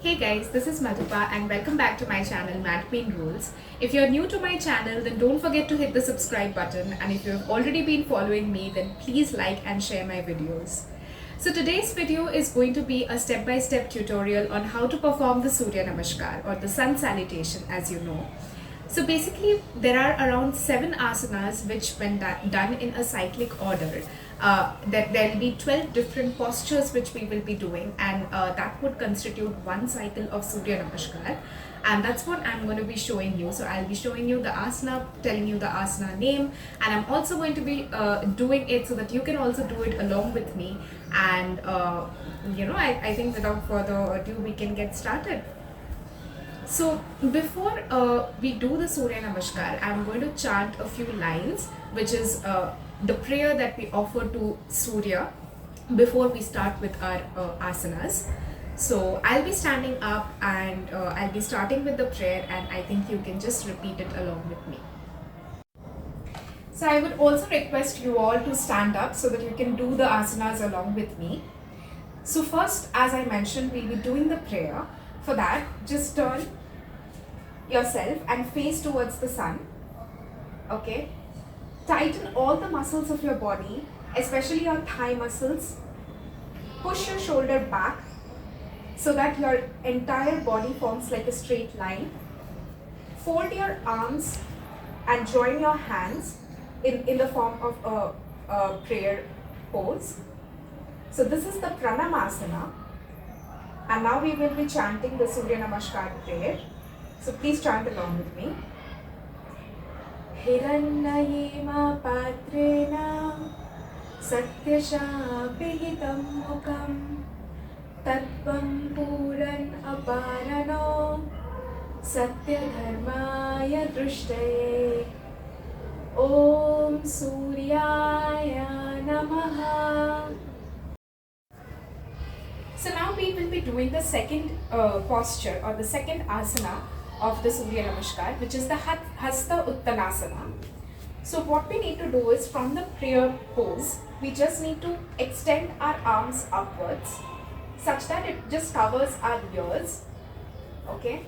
Hey guys, this is Madhupa and welcome back to my channel Mat Queen Rules. If you're new to my channel, then don't forget to hit the subscribe button, and if you've already been following me, then please like and share my videos. So today's video is going to be a step-by-step tutorial on how to perform the Suryanamaskar or the sun salutation, as you know. So basically there are around 7 asanas which when done in a cyclic order, that there will be 12 different postures which we will be doing, and that would constitute one cycle of Suryanamaskar, and that's what I'm going to be showing you. So I'll be showing you the asana, telling you the asana name, and I'm also going to be doing it so that you can also do it along with me, and I think without further ado we can get started. So before we do the Suryanamaskar, I'm going to chant a few lines, which is the prayer that we offer to Surya before we start with our asanas. So I'll be standing up and I'll be starting with the prayer, and I think you can just repeat it along with me. So I would also request you all to stand up so that you can do the asanas along with me. So first, as I mentioned, we'll be doing the prayer. For that, just turn yourself and face towards the sun. Okay? Tighten all the muscles of your body, especially your thigh muscles. Push your shoulder back so that your entire body forms like a straight line. Fold your arms and join your hands in the form of a prayer pose. So this is the Pranamasana. And now we will be chanting the Suryanamaskar prayer. So please chant along with me. Hiranmayena patrena satya-syapi-hitam mukham tattvam pusann apavrnu satya-dharmaya drstaye. Om Suryanamaskar. So now we will be doing the second posture or the second asana of the Suryanamaskar, which is the Hasta Uttanasana. So what we need to do is, from the prayer pose, we just need to extend our arms upwards such that it just covers our ears, okay?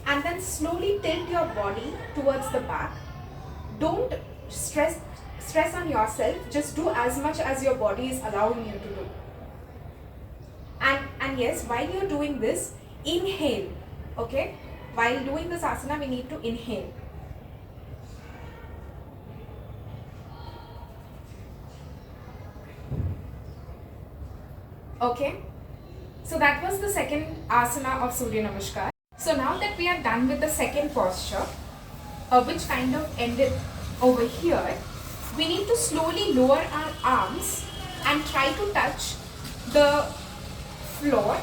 And then slowly tilt your body towards the back. Don't stress on yourself, just do as much as your body is allowing you to do. And yes, while you're doing this, inhale, okay? While doing this asana, we need to inhale. Okay? So that was the second asana of Suryanamaskar. So now that we are done with the second posture, which kind of ended over here, we need to slowly lower our arms and try to touch the floor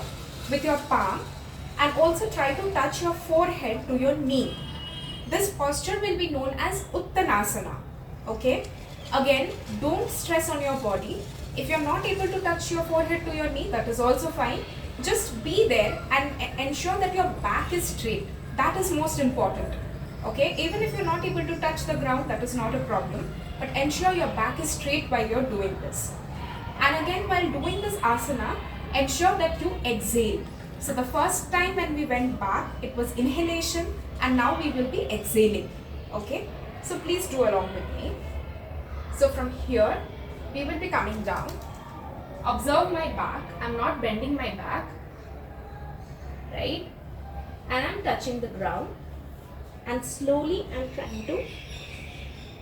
with your palm, and also try to touch your forehead to your knee. This posture will be known as Uttanasana. Okay? Again, don't stress on your body. If you're not able to touch your forehead to your knee, that is also fine. Just be there and ensure that your back is straight. That is most important. Okay? Even if you're not able to touch the ground, that is not a problem. But ensure your back is straight while you're doing this. And again, while doing this asana, ensure that you exhale. So the first time when we went back, it was inhalation, and now we will be exhaling. Okay? So please do along with me. So from here, we will be coming down. Observe my back. I'm not bending my back. Right? And I'm touching the ground. And slowly I'm trying to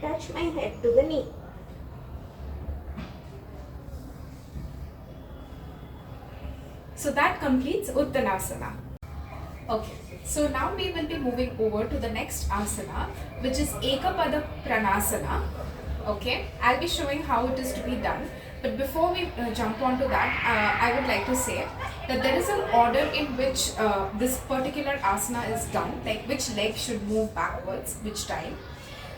touch my head to the knee. So that completes Uttanasana. Okay, so now we will be moving over to the next asana, which is Ekapada Pranasana. Okay, I'll be showing how it is to be done. But before we jump onto that, I would like to say that there is an order in which this particular asana is done, like which leg should move backwards, which time.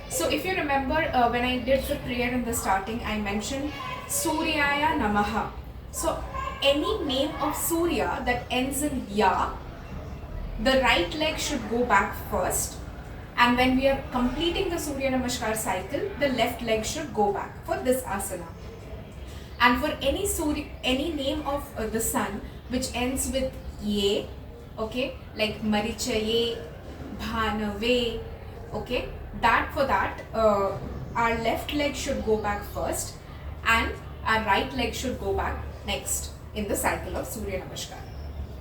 So if you remember, when I did the prayer in the starting, I mentioned Suryaya Namaha. So any name of Surya that ends in Ya, the right leg should go back first, and when we are completing the Suryanamaskar cycle, the left leg should go back for this asana. And for any name of the sun which ends with Ye, okay, like marichaye, bhanave, okay. That for that, our left leg should go back first and our right leg should go back next in the cycle of Surya Namaskar.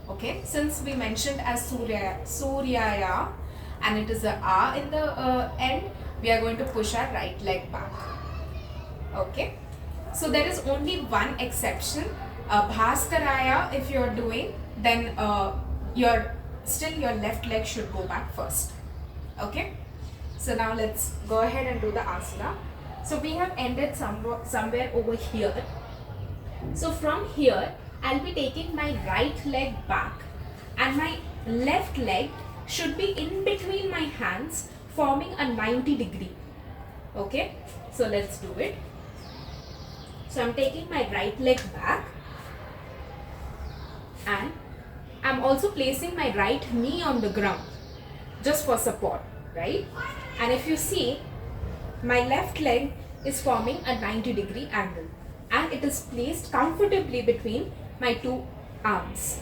Okay, since we mentioned as Suryaya and it is a A in the end, we are going to push our right leg back. Okay, so there is only one exception. Bhaskaraya, if you are doing, then your left leg should go back first. Okay, so now let's go ahead and do the asana. So we have ended somewhere over here. So from here, I'll be taking my right leg back and my left leg should be in between my hands, forming a 90 degree. Okay, so let's do it. So I'm taking my right leg back and I'm also placing my right knee on the ground just for support, right? And if you see, my left leg is forming a 90 degree angle and it is placed comfortably between my two arms.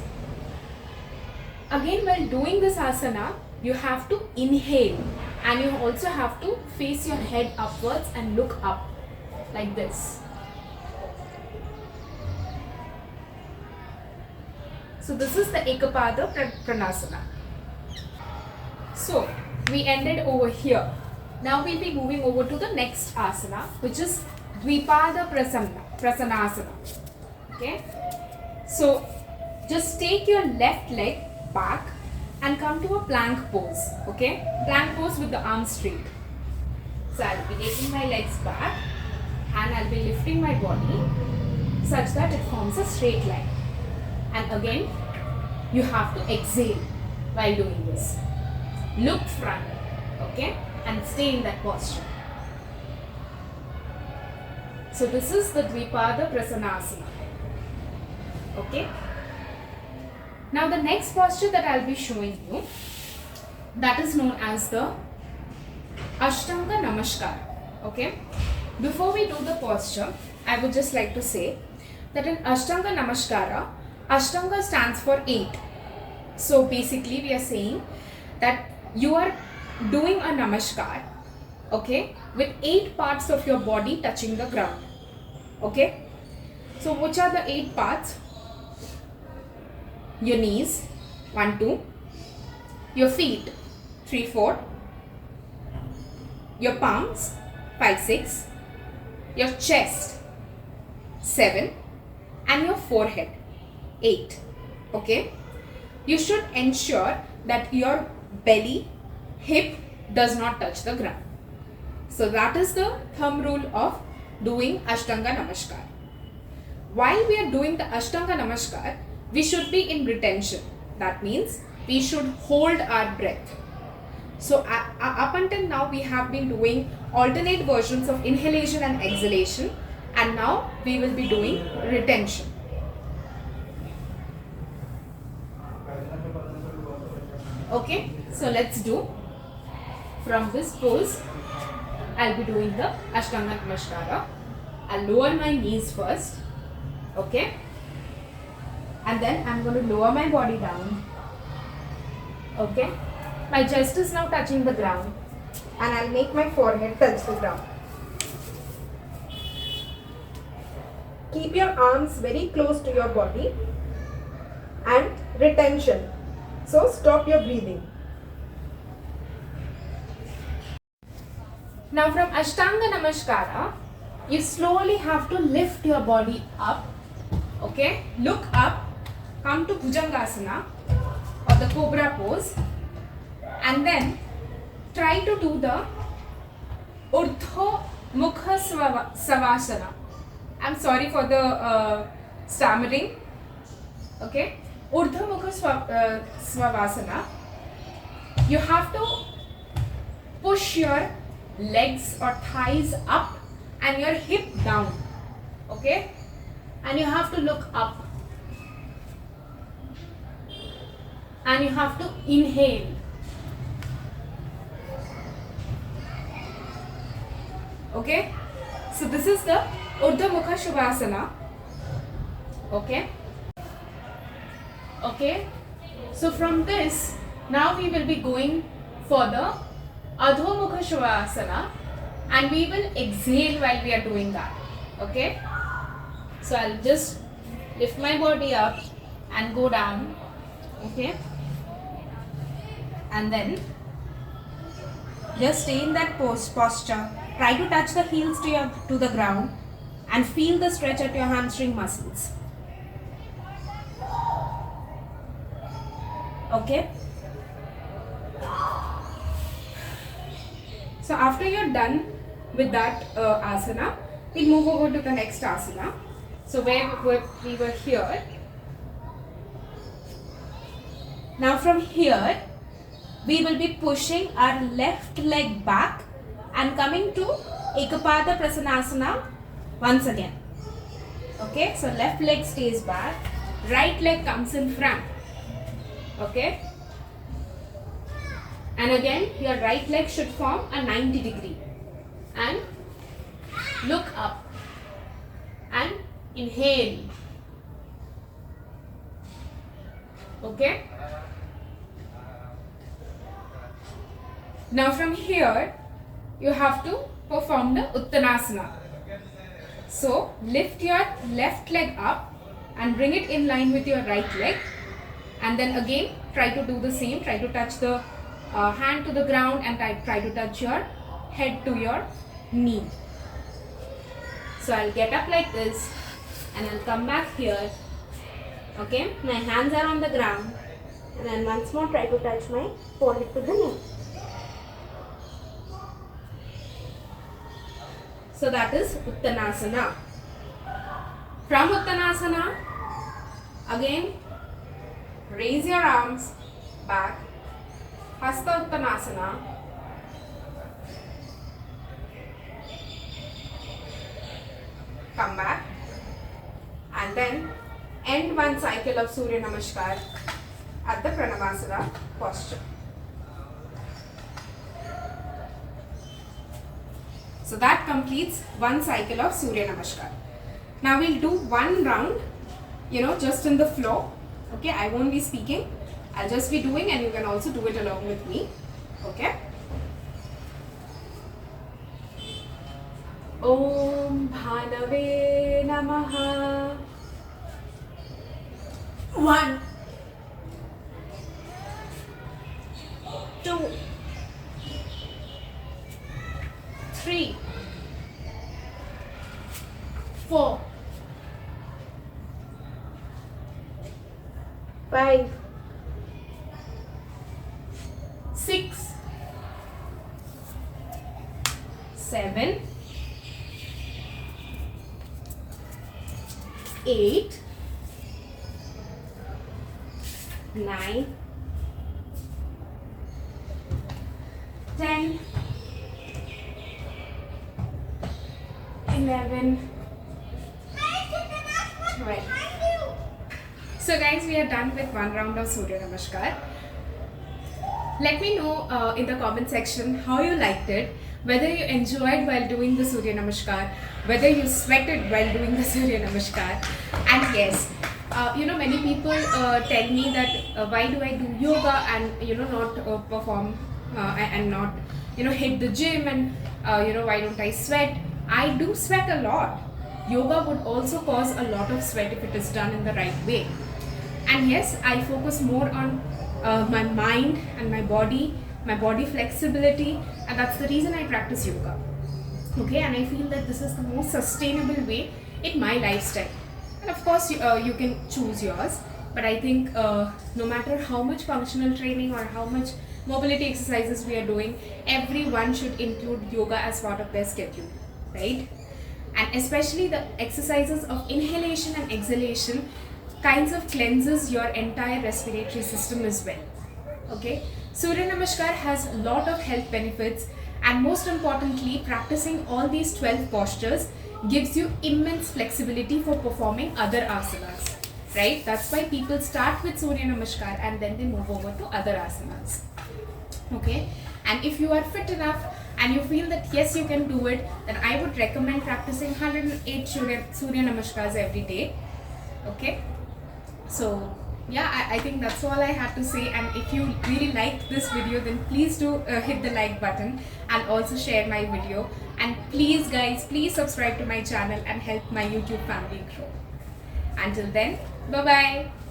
Again, while doing this asana, you have to inhale and you also have to face your head upwards and look up like this. So this is the Ekapada Pranasana. So we ended over here. Now we'll be moving over to the next asana, which is Dvipada Prasanasana. Okay. So just take your left leg back and come to a plank pose. Okay. Plank pose with the arms straight. So I'll be taking my legs back and I'll be lifting my body such that it forms a straight line. And again, you have to exhale while doing this. Look front, okay, and stay in that posture. So this is the Dvipada Prasanasana. Okay. Now the next posture that I'll be showing you, that is known as the Ashtanga Namaskar. Okay. Before we do the posture, I would just like to say that in Ashtanga Namaskara, Ashtanga stands for 8. So basically we are saying that you are doing a Namaskar, okay, with 8 parts of your body touching the ground. Okay. So which are the 8 parts? Your knees, 1, 2. Your feet, 3, 4. Your palms, 5, 6. Your chest, 7. And your forehead, 8. Okay. You should ensure that your belly, hip does not touch the ground. So that is the thumb rule of doing Ashtanga Namaskar. While we are doing the Ashtanga Namaskar, we should be in retention. That means we should hold our breath. So up until now we have been doing alternate versions of inhalation and exhalation, and now we will be doing retention. Okay, so let's do from this pose. I'll be doing the Ashtanga Namaskara. I'll lower my knees first. Okay, and then I'm going to lower my body down. Okay, my chest is now touching the ground and I'll make my forehead touch the ground. Keep your arms very close to your body and retention. So stop your breathing. Now from Ashtanga Namaskara, you slowly have to lift your body up. Okay, look up, come to Bhujangasana or the Cobra pose, and then try to do the Urdhva Mukha Savasana. I'm sorry for the stammering. Okay, Urdhva Mukha Savasana. You have to push your legs or thighs up and your hip down. Okay, and you have to look up and you have to inhale. Okay, so this is the Urdhva Mukha Shavasana. Okay, So from this, now we will be going for the Adho Mukha Shavasana, and we will exhale while we are doing that. Okay? So I'll just lift my body up and go down. Okay? And then just stay in that posture. Try to touch the heels to the ground and feel the stretch at your hamstring muscles. Okay? So after you're done with that asana, we'll move over to the next asana. So where we were here. Now from here, we will be pushing our left leg back and coming to Ekapada Prasanasana once again. Okay, so left leg stays back, right leg comes in front. Okay, and again your right leg should form a 90 degree and look up and inhale. Okay, now from here you have to perform the Uttanasana. So lift your left leg up and bring it in line with your right leg, and then again try to do the same. Try to touch the hand to the ground and try to touch your head to your knee. So I'll get up like this and I'll come back here. Okay, my hands are on the ground, and then once more try to touch my forehead to the knee. So that is Uttanasana. From Uttanasana, again raise your arms back, Hasta Uttanasana. Come back and then end one cycle of Suryanamaskar at the Pranavasana posture. So that completes one cycle of Suryanamaskar. Now we'll do one round, just in the floor. Okay, I won't be speaking. I'll just be doing, and you can also do it along with me. Okay. Om Bhanave Namaha. 1, 2, 3, 4, 5, 6, 7, 8, 9, 10, 11, 12. So guys, we are done with one round of Suryanamaskar. Let me know in the comment section how you liked it, whether you enjoyed while doing the Suryanamaskar, whether you sweated while doing the Suryanamaskar. And yes, many people tell me that why do I do yoga and not perform and not hit the gym, and why don't I sweat? I do sweat a lot. Yoga would also cause a lot of sweat if it is done in the right way. And yes, I focus more on my mind and my body flexibility, and that's the reason I practice yoga. Okay, and I feel that this is the most sustainable way in my lifestyle. And of course, you can choose yours, but I think no matter how much functional training or how much mobility exercises we are doing, everyone should include yoga as part of their schedule, right? And especially the exercises of inhalation and exhalation kinds of cleanses your entire respiratory system as well. Okay, Suryanamaskar has a lot of health benefits, and most importantly, practicing all these 12 postures gives you immense flexibility for performing other asanas, right? That's why people start with Suryanamaskar and then they move over to other asanas. Okay, and if you are fit enough and you feel that yes, you can do it, then I would recommend practicing 108 Suryanamaskars every day. Okay, so Yeah, I think that's all I had to say. And if you really liked this video, then please do hit the like button and also share my video. And please, guys, please subscribe to my channel and help my YouTube family grow. Until then, bye bye.